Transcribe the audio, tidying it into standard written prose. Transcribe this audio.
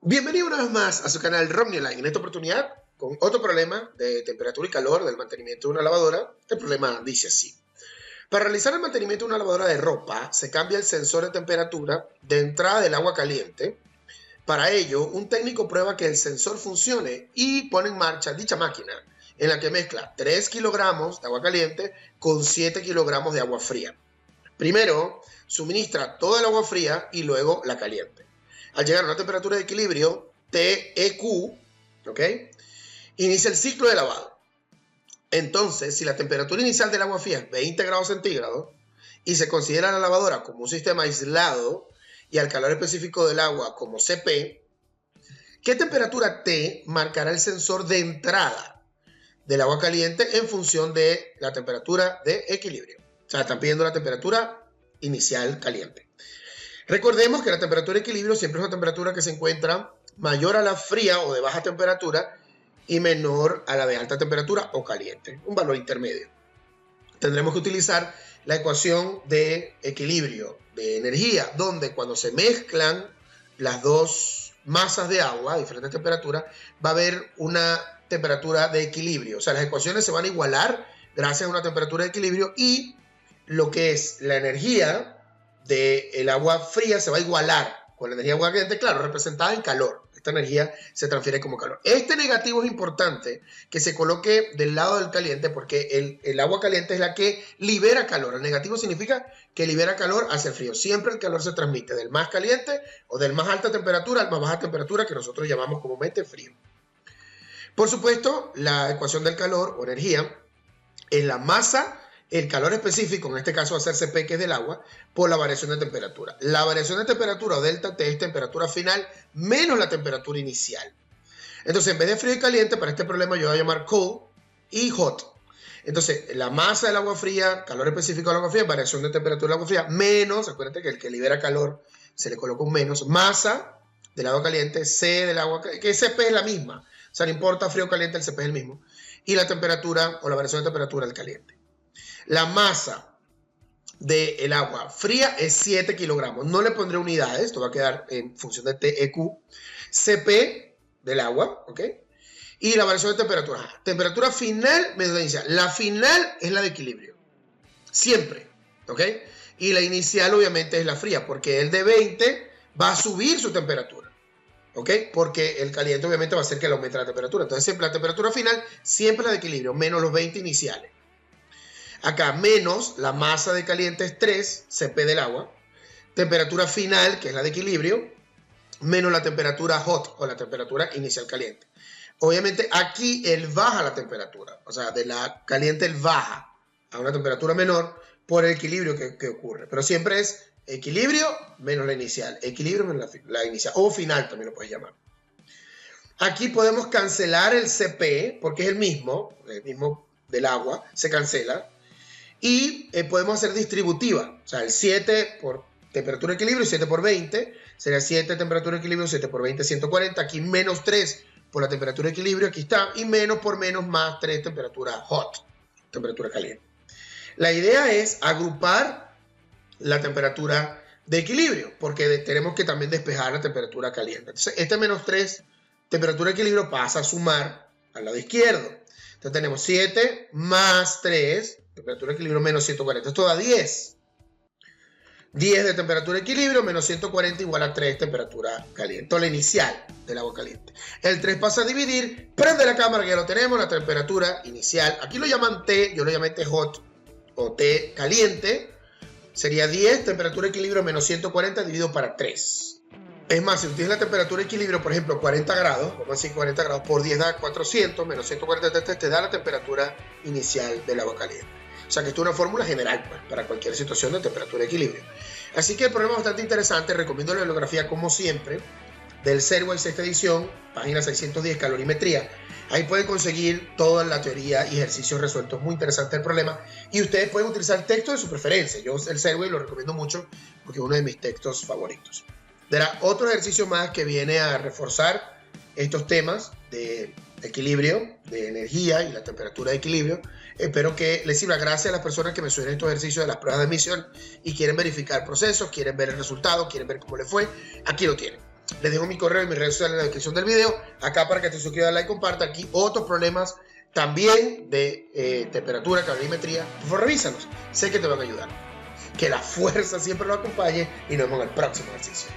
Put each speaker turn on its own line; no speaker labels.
Bienvenido una vez más a su canal Romney Online. En esta oportunidad, con otro problema de temperatura y calor del mantenimiento de una lavadora. El problema dice así. Para realizar el mantenimiento de una lavadora de ropa, se cambia el sensor de temperatura de entrada del agua caliente. Para ello, un técnico prueba que el sensor funcione y pone en marcha dicha máquina, en la que mezcla 3 kilogramos de agua caliente con 7 kilogramos de agua fría. Primero, suministra toda el agua fría y luego la caliente. Al llegar a una temperatura de equilibrio, TEQ, ¿ok?, inicia el ciclo de lavado. Entonces, si la temperatura inicial del agua fría es 20 grados centígrados y se considera la lavadora como un sistema aislado y al calor específico del agua como CP, ¿qué temperatura T marcará el sensor de entrada del agua caliente en función de la temperatura de equilibrio? O sea, están pidiendo la temperatura inicial caliente. Recordemos que la temperatura de equilibrio siempre es una temperatura que se encuentra mayor a la fría o de baja temperatura y menor a la de alta temperatura o caliente, un valor intermedio. Tendremos que utilizar la ecuación de equilibrio de energía, donde cuando se mezclan las dos masas de agua a diferentes temperaturas, va a haber una temperatura de equilibrio. O sea, las ecuaciones se van a igualar gracias a una temperatura de equilibrio y lo que es la energía del agua fría se va a igualar con la energía de agua caliente, claro, representada en calor. Esta energía se transfiere como calor. Este negativo es importante que se coloque del lado del caliente porque el agua caliente es la que libera calor. El negativo significa que libera calor hacia el frío. Siempre el calor se transmite del más caliente o del más alta temperatura al más baja temperatura, que nosotros llamamos comúnmente frío. Por supuesto, la ecuación del calor o energía es la masa, el calor específico, en este caso va a ser CP, que es del agua, por la variación de temperatura. La variación de temperatura o delta T es temperatura final menos la temperatura inicial. Entonces, en vez de frío y caliente, para este problema yo voy a llamar cold y hot. Entonces, la masa del agua fría, calor específico del agua fría, variación de temperatura del agua fría, menos, acuérdate que el que libera calor se le coloca un menos, masa del agua caliente, C del agua caliente, que CP es la misma. O sea, no importa frío o caliente, el CP es el mismo. Y la temperatura o la variación de temperatura del caliente. La masa del agua fría es 7 kilogramos. No le pondré unidades, esto va a quedar en función de TEQ. CP del agua, ¿ok? Y la variación de temperatura. Temperatura final menos la inicial. La final es la de equilibrio. Siempre, ¿ok? Y la inicial obviamente es la fría, porque el de 20 va a subir su temperatura, ¿ok? Porque el caliente obviamente va a hacer que le aumente la temperatura. Entonces siempre la temperatura final, siempre la de equilibrio, menos los 20 iniciales. Acá menos la masa de caliente es 3, CP del agua. Temperatura final, que es la de equilibrio, menos la temperatura hot o la temperatura inicial caliente. Obviamente aquí él baja la temperatura. O sea, de la caliente él baja a una temperatura menor por el equilibrio que ocurre. Pero siempre es equilibrio menos la inicial. Equilibrio menos la inicial. O final también lo puedes llamar. Aquí podemos cancelar el CP porque es el mismo del agua. Se cancela. Y podemos hacer distributiva, o sea, el 7 por temperatura de equilibrio, 7 por 20, sería 7 temperatura de equilibrio, 7 por 20, 140, aquí menos 3 por la temperatura de equilibrio, aquí está, y menos por menos más 3 temperatura hot, temperatura caliente. La idea es agrupar la temperatura de equilibrio, porque tenemos que también despejar la temperatura caliente. Entonces, este menos 3 temperatura de equilibrio pasa a sumar al lado izquierdo. Entonces tenemos 7 más 3, temperatura de equilibrio menos 140. Esto da 10. 10 de temperatura de equilibrio menos 140 igual a 3 temperatura caliente. O la inicial del agua caliente. El 3 pasa a dividir. Prende la cámara que ya lo tenemos. La temperatura inicial. Aquí lo llaman T. Yo lo llamé T hot o T caliente. Sería 10 temperatura de equilibrio menos 140 dividido para 3. Es más, si tienes la temperatura de equilibrio, por ejemplo, 40 grados, vamos a decir 40 grados por 10 da 400, menos 143 te da la temperatura inicial del agua caliente. O sea que esto es una fórmula general pues, para cualquier situación de temperatura de equilibrio. Así que el problema es bastante interesante. Recomiendo la bibliografía, como siempre, del Serway sexta edición, página 610, calorimetría. Ahí pueden conseguir toda la teoría y ejercicios resueltos muy interesantes del problema. Y ustedes pueden utilizar textos de su preferencia. Yo el Serway lo recomiendo mucho porque es uno de mis textos favoritos. Dará otro ejercicio más que viene a reforzar estos temas de equilibrio, de energía y la temperatura de equilibrio. Espero que les sirva. Gracias a las personas que me sugieren estos ejercicios de las pruebas de admisión y quieren verificar procesos, quieren ver el resultado, quieren ver cómo les fue. Aquí lo tienen. Les dejo mi correo y mis redes sociales en la descripción del video, acá para que te suscribas, like, comparta. Aquí otros problemas también de temperatura, calorimetría. Por favor, revísalos, sé que te van a ayudar. Que la fuerza siempre lo acompañe y nos vemos en el próximo ejercicio.